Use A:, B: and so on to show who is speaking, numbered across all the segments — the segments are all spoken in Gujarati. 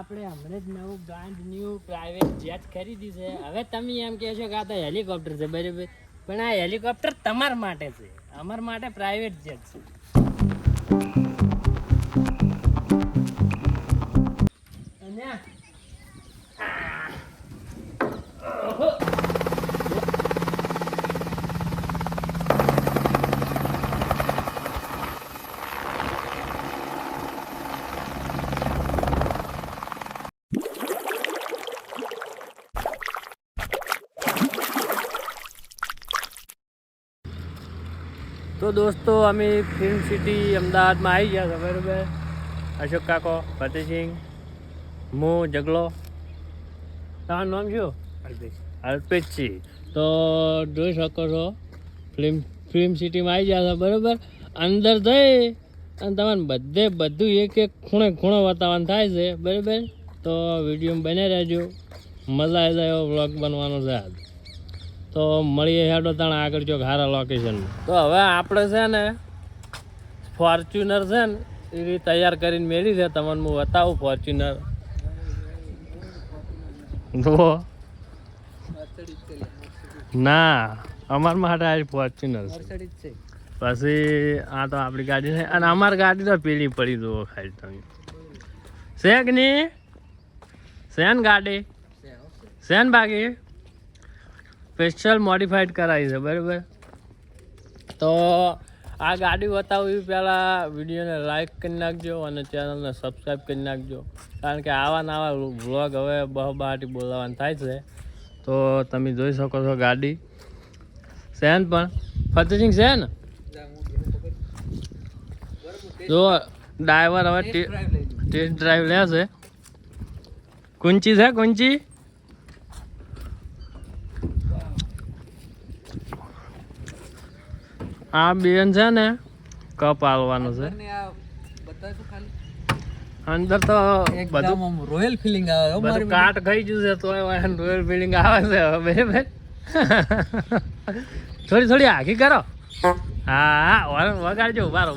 A: આપણે હમણાં જ નવું બ્રાન્ડ ન્યુ પ્રાઇવેટ જેટ ખરીદી છે. હવે તમે એમ કહેશો કે આ તો હેલિકોપ્ટર છે, બરાબર, પણ આ હેલિકોપ્ટર તમારા માટે છે, અમારા માટે પ્રાઇવેટ જેટ છે. તો દોસ્તો અમે ફિલ્મ સિટી અમદાવાદમાં આવી ગયા હતા, બરાબર. અશોક કાકો, ફતેહસિંહ, હું, જગલો. તમારું નામ શું? અલ્પેશજી. તો જોઈ શકો છો ફિલ્મ સિટીમાં આવી ગયા હતા, બરાબર. અંદર જઈ અને તમારે બધું એક એક ખૂણો વાતાવરણ થાય છે, બરાબર. તો વિડીયો બને રહેજો, મજા આવી જાય એવો વ્લોગ બનવાનો છે આજ. તો મળીએ હેડો તાણ આગળ ચોક સારા લોકેશન. તો હવે આપણે છે ને ફોર્ચ્યુનર છે ને એ રીતે તૈયાર કરીને મેળી છે. તમને હું બતાવું ફોર્ચ્યુનર. ના, અમારા માટે આ ફોર્ચ્યુનર છે. પછી આ તો આપણી ગાડી છે અને અમારી ગાડી તો પેલી પડી જુઓ ખાલી તમે. છે કે નહીં? છે ને ગાડી? છે ને બાકી સ્પેશિયલ મોડિફાઈડ કરાવી છે, બરાબર. તો આ ગાડી બતાવું એ પહેલાં વિડીયોને લાઈક કરી નાખજો અને ચેનલને સબસ્ક્રાઈબ કરી નાખજો, કારણ કે આવા નવા વ્લોગ હવે બહાટી બોલાવવાનું થાય છે. તો તમે જોઈ શકો છો ગાડી સેન પણ ફતેહસિંહ છે ને. જો ડ્રાઈવર હવે ટેસ્ટ ડ્રાઈવ લે છે. કુંચી છે, કુંચી. આ બેન છે ને કપ આવવાનું છે અંદર. તો બધું રોયલ ફિલિંગ આવે, બધું કાટ ખાઈ ગયું છે તો રોયલ ફિલિંગ આવે છે હવે, બરાબર. થોડી આખી કરો. હા, વગાડજો. બારો.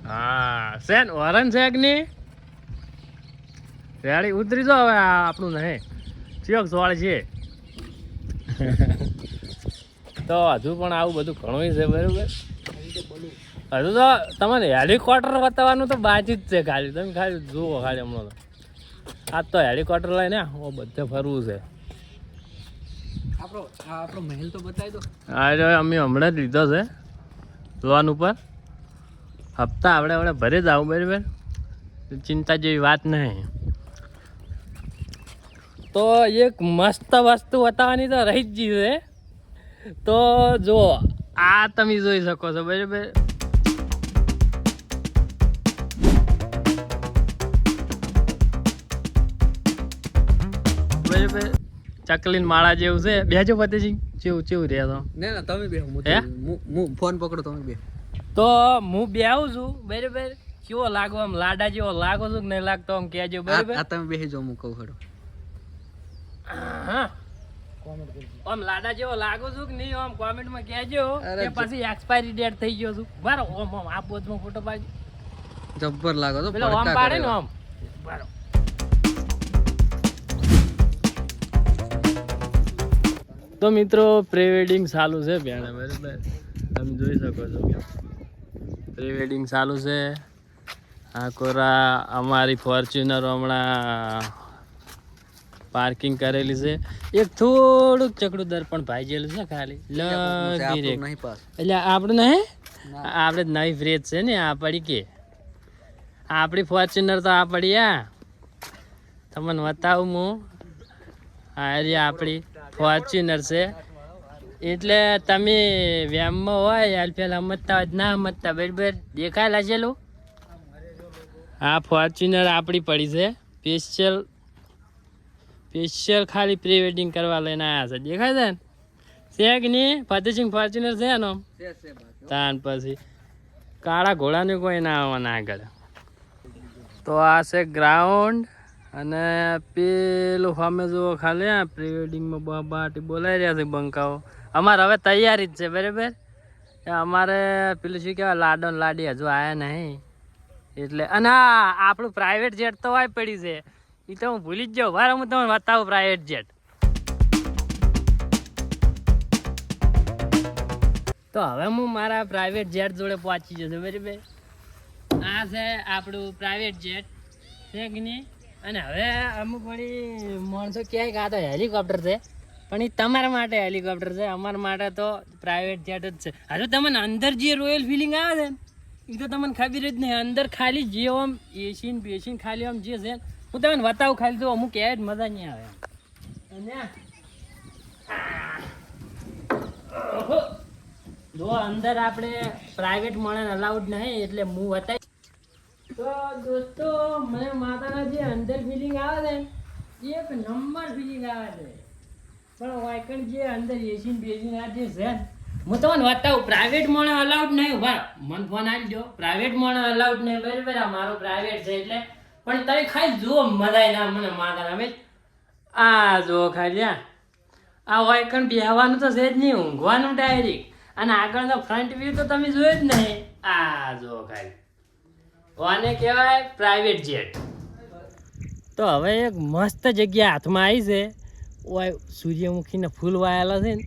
A: હા, શેન વરન છે કે નહીં? રેડી ઉતરી જો. હવે આપણું નહીં ચિયોક સોળ છે. તો હજુ પણ આવું બધું ઘણું છે, બરાબર. હજુ તો તમારે હેલિકોપ્ટર બતાવવાનું તો બાજી જ છે ખાલી. તમે ખાલી જુઓ ખાલી હમણાં તો. આજ તો હેલિકોપ્ટર લઈને બધે ફરવું છે. આપણો મહેલ તો બતાવી દો. હા, અમે હમણાં જ લીધો છે લોન ઉપર. હપ્તા આપણે ભરે જ આવું, બરાબર. ચિંતા જેવી વાત નહીં. તો એક મસ્ત વસ્તુ બતાવવાની તો રહી જ ગઈ છે. તો જો આ તમે જોઈ શકો છો, બરાબર. બરાબર, ચકલીન માળા જેવું છે. બેજો ફતેહસિંહ, ચેવું રહે તો. ના તમે બે, હું ફોન પકડો, તમે બે. તો હું બે આવું છું, બરાબર. કેવો લાગો આમ લાડા જેવો લાગો છું કે નહીં લાગતો આમ કહેજો, બરાબર. તમે બેસી જાઓ, હું કહું ખરો. હા, આમ લાડા જેવો લાગુ છું કે નહીં આમ કોમેન્ટમાં કહેજો. કે પછી એક્સપાયરી ડેટ થઈ ગયો છું. બારો ઓમ આ પોઝમાં ફોટો પાડજો. જબ્બર લાગો તો પેલો આમ પાડે ને આમ. બારો. તો મિત્રો પ્રી વેડિંગ ચાલુ છે બેન, બરાબર. તમે જોઈ શકો છો પ્રી વેડિંગ ચાલુ છે. આ કોરા અમારી ફોર્ચ્યુનર હમણાં પાર્કિંગ કરેલી છે. એક થોડુંક ચકડું દર્પણ ભાઈજેલું છે ખાલી લગી રે. એટલે આપણું નહીં, આપણે નવી ફ્રેજ છે ને આ પડી કે આપણી ફોર્ચ્યુનર તો આ પડી. તમને બતાવું હું. આ આપણી ફોર્ચ્યુનર છે. એટલે તમે વેમમાં હોય યાર પેલા સમજતા હોય ના સમજતા, બરાબર. દેખાય લાગેલું આ ફોર્ચ્યુનર આપણી પડી છે. સ્પેશિયલ ખાલી પ્રી વેડિંગ કરવા લઈને આવ્યા છે. દેખાય છે ને? છે કે નહીં? ફતેહસિંહ ફોર્ચ્યુનર છે એનો તાન. પછી કાળા ઘોડાનું કોઈ ના આવવાના આગળ. તો આ છે ગ્રાઉન્ડ અને પેલું સામે જુઓ ખાલી પ્રી વેડિંગમાં બાટી બોલાઈ રહ્યા છે બંકાઓ. અમારે હવે તૈયારી જ છે, બરાબર. અમારે પેલું શું કહેવાય લાડો લાડી હજુ આવ્યા નહીં. એટલે અને આપણું પ્રાઇવેટ જેટ તો હોય પડી છે એ તો હું ભૂલી જ જાઉં. વારે હું તમને બતાવું પ્રાઇવેટ જેટ. તો હવે હું મારા પ્રાઇવેટ જેટ જોડે પહોંચી જશે બરાબર. આ છે આપણું પ્રાઇવેટ જેટ છે કે નહીં. અને હવે અમુક વળી માણસો ક્યાંય આ તો હેલિકોપ્ટર છે પણ એ તમારા માટે હેલિકોપ્ટર છે, અમારા માટે તો પ્રાઇવેટ જેટ જ છે. હજુ તમને અંદર જે રોયલ ફિલિંગ આવે છે ને એ તો તમને ખબર જ નહીં. અંદર ખાલી જે આમ એસી બેસીને ખાલી આમ જે છે હું તમને બતાવું ખાલી તો અમુક ક્યાંય જ મજા નહીં આવે. અને જો અંદર આપણે પ્રાઇવેટ મળે અલાઉડ નહીં એટલે હું બતાવી. તો દોસ્તો મને માતાના જે અંદર ફિલિંગ આવે છે ને એક નંબર ફિલિંગ આવે છે. પણ વાયકણ જે અંદર એસી બેસી આ જે છે હું તમને બતાવું પ્રાઇવેટ મળે અલાઉડ નહીં. ઉભા મને ફોન આવી દો. પ્રાઇવેટ મળે અલાઉડ નહીં બરાબર. આ મારો પ્રાઇવેટ છે એટલે પણ તમે ખાલી જુઓ મજા ના મને માતાના ભાઈ. આ જુઓ ખાલી આ વાયકણ બેહવાનું તો છે જ નહીં, ઊંઘવાનું ડાયરેક્ટ. અને આગળનો ફ્રન્ટ વ્યૂ તો તમે જોયો જ નહીં. આ જુઓ ખાલી આને કહેવાય પ્રાઇવેટ જેટ. તો હવે એક મસ્ત જગ્યા હાથમાં આવી છે. ઓય સૂર્યમુખીના ફૂલ વાયેલા છે ને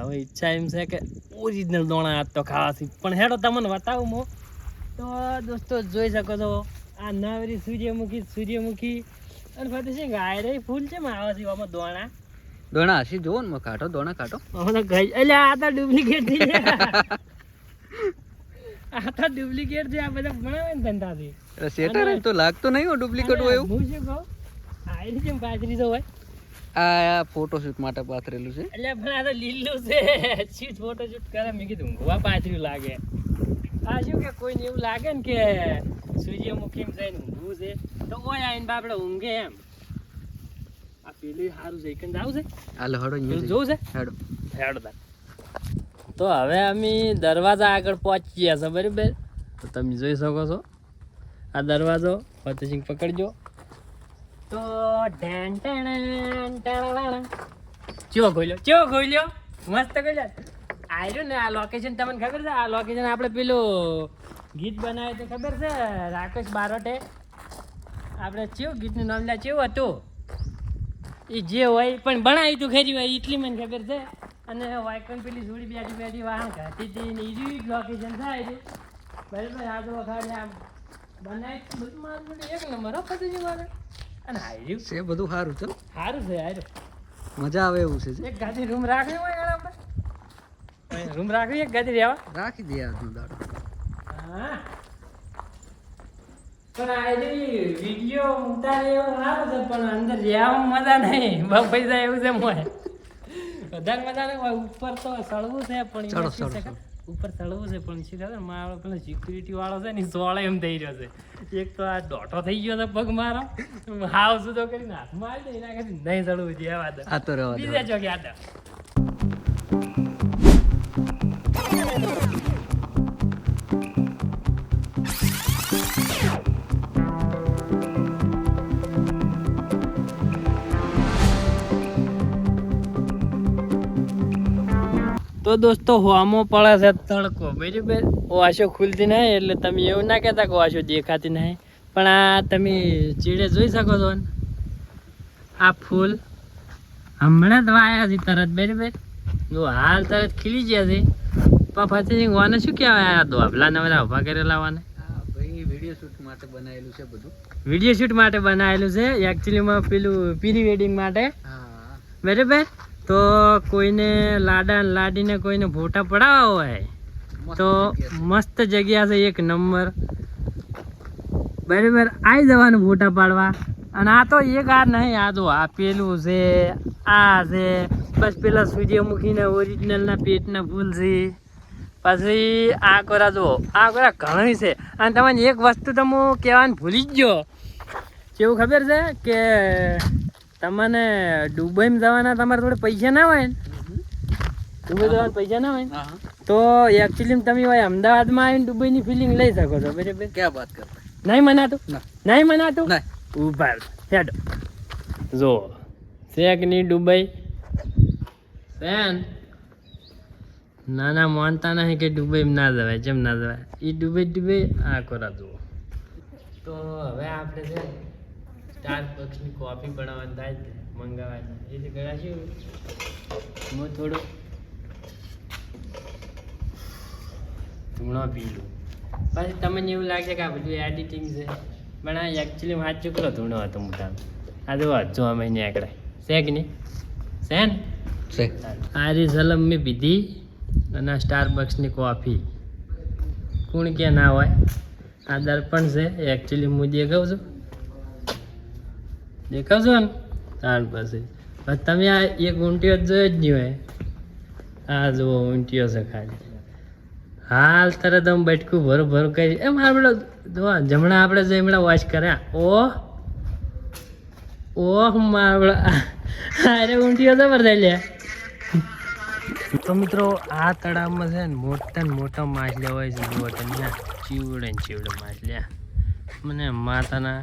A: હવે ઈચ્છા એમ છે કે ઓરિજિનલ દોણા હાથ તો ખાવાથી. પણ હેડો તમને બતાવું હું. તો દોસ્તો જોઈ શકો છો આ નવરી સૂર્યમુખી અને પછી છે ગાયરે ફૂલ છે માં આવે છે આમાં દોણા
B: હસી જોવો ને કાઢો દોણા કાઢો.
A: એટલે આ તો ડુપ્લિકેટ થઈ જાય. આ તો ડુપ્લિકેટ છે. આ બધા બનાવે ને ધંધાથી
B: સેટર એમ તો લાગતો નહીં હો ડુપ્લિકેટ હોય એવું.
A: હું શું કહું આયરી જેમ પાથરી તો હોય.
B: આ ફોટોશૂટ માટે પાથરેલું છે.
A: એટલે પણ આ તો લીલું છે. શીટ ફોટોશૂટ કરે મેં કીધું ઊંઘવા પાથર્યું લાગે. આ શું કે કોઈને એવું લાગે ને કે સૂર્યમુખીમાં જઈને ઊંઘવું છે તો ઓય આવીને બાપડે ઊંઘે એમ. આ પેલું સારું છે એકન જાવું છે.
B: હાલો હડો
A: જોવું છે
B: હેડો
A: હેડો. તો હવે અમે દરવાજા આગળ પહોંચી ગયા છે બરાબર. તો તમે જોઈ શકો છો આ દરવાજો ફતેસિંહ પકડજો. તો ચો ખોલ્યો મસ્ત ખોલ્યો. આવ્યું ને આ લોકેશન તમને ખબર છે. આ લોકેશન આપણે પેલું ગીત બનાવ્યું તો ખબર છે રાકેશ બારોટે. આપણે ચેવું ગીતનું નામ લે ચેવું હતું એ જે હોય પણ બનાવ્યું તું ખરી હોય એટલી મને ખબર છે. અને વાયકન પેલી જોડી બેઠી વાહન ખાતી હતી ને એ લોકેશન થાય છે બરાબર. આ તો વખાડે આમ બનાવી બધું મારું બધું એક નંબર ફતેજી મારે. અને હાર્યું
B: છે બધું સારું છે.
A: સારું છે હાર્યું
B: મજા આવે એવું છે. એક
A: ગાદી રૂમ રાખવી હોય આપણે રૂમ રાખવી એક ગાદી રહેવા
B: રાખી દે આજનો દાડો.
A: હા પણ આ વિડીયો ઉતારે એવું સારું છે પણ અંદર રહેવામાં મજા નહીં. પૈસા એવું છે મોય વધારે મજા નહીં હોય. ઉપર તો સળવું છે પણ ઉપર સળવું છે પણ શું ખબર મારો પેલો સિક્યુરિટી વાળો છે ને સોળે એમ થઈ રહ્યો છે. એક તો આ દોઢો થઈ ગયો છે પગ મારો હાવ સુધો કરીને હાથમાં આવી જાય એના કરી નહીં સળવું છે. એવા
B: આ તો રહેવા દો.
A: બીજા ચોક યાદ તો દોસ્તો હોમો પડે છે તડકો બરાબર. વાશો ખુલતી નહીં એટલે તમે એવું ના કહેતા કે વાશો દેખાતી નહીં. પણ આ તમે ચીડે જોઈ શકો છો ને આ ફૂલ હમણાં જ વાયા છે તરત બરાબર. જો હાલ તરત ખીલી ગયા છે. પણ ફતેસિંહ વાને શું કહેવાય આ ધોબલા નવરા ઉભા કરેલા વાને
B: વિડીયો શૂટ માટે બનાવેલું છે બધું.
A: વિડીયો શૂટ માટે બનાવેલું છે એકચ્યુઅલીમાં પેલું પ્રી વેડિંગ માટે બરાબર. તો કોઈને લાડા લાડીને કોઈને ફોટા પડાવવા હોય તો મસ્ત જગ્યા છે એક નંબર બરાબર. આવી જવાનું ફોટા પાડવા. અને આ તો એક આ નહીં આ તો આ પેલું છે આ છે બસ પેલા સૂર્યમુખીના ઓરિજિનલના પેટના ફૂલ છે. પછી આ કોરા જુઓ આ કોરા ઘણી છે. અને તમને એક વસ્તુ તો હું કહેવાનું ભૂલી જ ગયો. કેવું ખબર છે કે તમને દુબઈમાં જવાના તમારે થોડે પૈસા ના હોય ને દુબઈ જવાના પૈસા ના હોય ને તો એકચ્યુઅલી તમે હોય અમદાવાદમાં આવીને દુબઈની ફિલિંગ લઈ શકો છો બરાબર.
B: ક્યાં વાત કરો
A: નહીં મનાતું નહીં મનાતું ઉભા હેડો જો શેકની દુબઈ બેન નાના માનતા નહીં કે દુબઈમાં ના જવાય જેમ ના જવાય એ દુબઈ આ કોરા જુઓ તો હવે આપણે છે સ્ટાર બક્સની કોફી બનાવવાની થાય છે મંગાવવાની એટલે ગયા શું હું થોડો ધૂણો પી લઉં પછી તમને એવું લાગે કે આ બધું એડિટિંગ છે પણ આ એકચ્યુઅલી વાત ચૂકલો ધૂણો હતો મોટા આ જો હજુ અમે નીકળે છે કે નહીં છે ને આ રી સલમ મેં પીધી અને સ્ટાર બક્સની કોફી કોણ કે ના હોય આ દર્પણ છે એકચ્યુઅલી હું દેખાવ છો ને તાર પાસે તમે આ એક ઊંટીઓ જોયો જ નહીં હોય આ જુઓ ઊંટીઓ છે ખાલી હાલ તરત આમ બટકું ભરું કરી એમ આપણે જમણા આપણે જમણા વોશ કર્યા ઓહ મારા અરે ઊંટીઓ જબર થઈ લે તો મિત્રો આ તળાવમાં છે ને મોટા માછલા હોય છે જુઓ તમે ચીવડે માછલા મને માતાના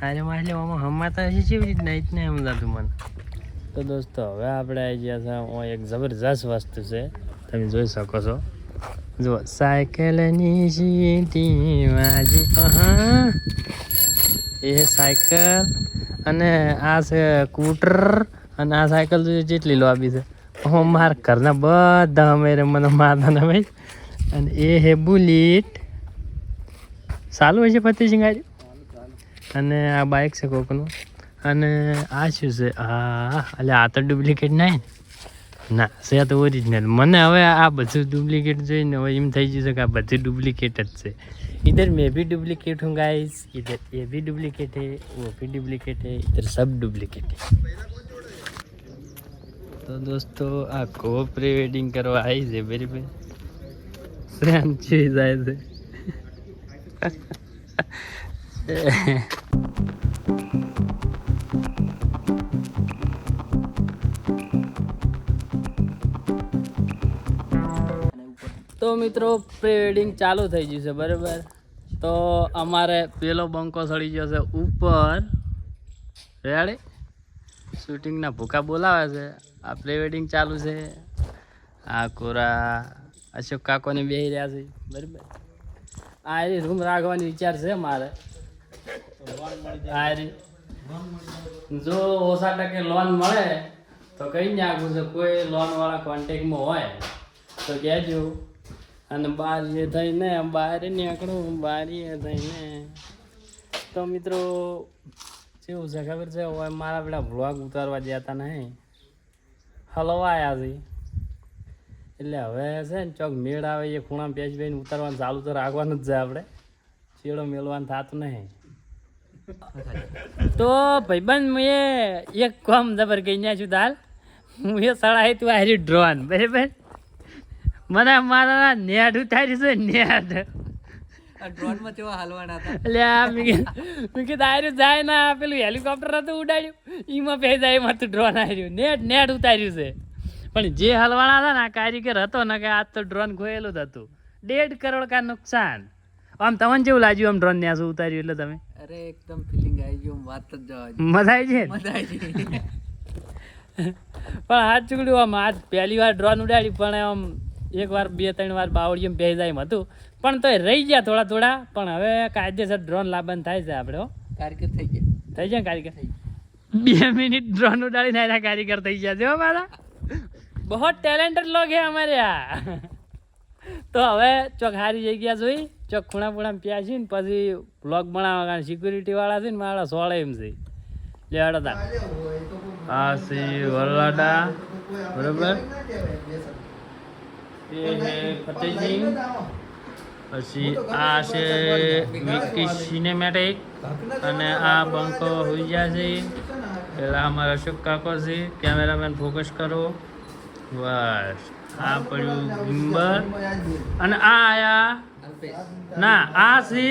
A: અરે માછલા આમાં હમાતા હશે કેવી રીતના એટલને સમજાતું મને તો દોસ્તો હવે આપણે આવી ગયા છે એક જબરજસ્ત વસ્તુ છે તમે જોઈ શકો છો જુઓ સાયકલની સીટી વાજી એ સાયકલ અને આ છે સ્કૂટર અને આ સાયકલ જેટલી લોબી છે હું મારા ઘરના બધા અમે મને મારતા ભાઈ અને એ હે બુલેટ સારું હોય છે ફતેહસિંહ ગાડી અને આ બાઇક છે કોકનું અને આ શું છે એટલે આ તો ડુપ્લિકેટ નહીં ના છે તો ઓરિજિનલ મને હવે આ બધું ડુપ્લિકેટ જોઈને હવે એમ થઈ ગયું છે કે આ બધું ડુપ્લિકેટ જ છે इधर मैं भी डुप्लीकेट हूँ गाइस इधर ये भी डुप्लीकेट है वो भी डुप्लीकेट है इधर सब डुप्लीकेट है तो दोस्तों आ को प्री वेडिंग करवा आई है मेरी पे सेम चीज आए थे તો મિત્રો પ્રી વેડિંગ ચાલુ થઈ ગયું છે બરાબર તો અમારે પેલો બંકો સડી ગયો છે ઉપર રેડી શૂટિંગના ભૂકા બોલાવે છે આ પ્રી વેડિંગ ચાલુ છે આ કોરા અશોક કાકોને બેસી રહ્યા છે બરાબર આ રૂમ રાખવાની વિચાર છે મારે આ જો ઓછા ટકે લોન મળે તો કઈ નાખું છે કોઈ લોનવાળા કોન્ટેક્ટમાં હોય તો કહેજો અને બહાર એ થઈને બહાર નીકળું બહાર એ થઈને તો મિત્રો કેવું છે ખબર છે હવે મારા પેલા વ્લોગ ઉતારવા જતા નહીં હલવાયા છે એટલે હવે છે ને ચોક મેળ આવે એ ખૂણા પેચ બેન ઉતારવાનું ચાલુ તો રાખવાનું જ છે આપણે ચેડો મેળવાનું થતું નહીં તો ભાઈબંધ મેં એક કામ જબર કહી ના છું દાલ હું એ સળાય તું હારી ડ્રોન બરાબર મને મારા નેટ ઉતારી છે નેટ
B: ડ્રોનમાં કેવા હાલવાના હતા
A: એટલે મેં કીધું આર્યું જાય ના પેલું હેલિકોપ્ટર હતું ઉડાડ્યું એમાં પે જાય એમાં તું ડ્રોન આવ્યું નેટ ઉતાર્યું છે પણ જે હલવાના હતા ને આ કારીગર હતો ને કે આ તો ડ્રોન ખોયેલું જ હતું 1.5 કરોડ કા નુકસાન આમ તમને કેવું લાગ્યું આમ ડ્રોન ત્યાં શું ઉતાર્યું એટલે તમે
B: અરે એકદમ ફિલિંગ આવી ગયું વાત જ જવા
A: મજા આવી છે
B: મજા આવી
A: પણ હાથ ચૂકડ્યું આમ આજ પહેલી વાર ડ્રોન ઉડાડી પણ આમ એક વાર 2-3 વાર બાવળીમાં પહેરી જાય એમ હતું પણ તો રહી ગયા થોડા પણ હવે કાયદેસર ડ્રોન લાવવાનું થાય છે આપણે
B: કારીગર થઈ
A: જાય કારીગર 2 મિનિટ ડ્રોન ઉડાડીને એના કારીગર થઈ ગયા છે હો મારા બહુ ટેલેન્ટેડ લોગ હે અમારે આ તો હવે ચોક હારી જગ્યા જોઈ ચોક ખૂણા પ્યા છે ને પછી બ્લોગ બનાવવા કારણ સિક્યુરિટી વાળા છે ને મારા સોળે એમ છે લેવાડા હા સી વરલાડા બરાબર એ હે ફતેહસિંહ પછી આ છે વિકી સિનેમેટિક અને આ બંકો હોઈ ગયા છે પેલા અમારા અશોક કાકો છે કેમેરામેન ફોકસ કરો બસ આ પડ્યું ગિમ્બર અને આ આયા ના આ છે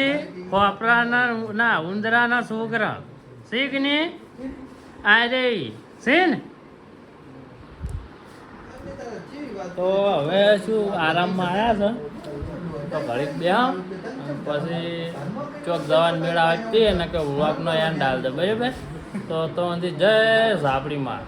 A: ખોપરાના ના ઉંદરાના છોકરા શીખ ને આ રે છે ને તો હવે શું આરામમાં આવ્યા છે તો ઘડીક બે પછી ચોક જવાન મેળા તે ને કે વ્લોગનો એન્ડ હાલ દે બરાબર તો જય સાપડીમાં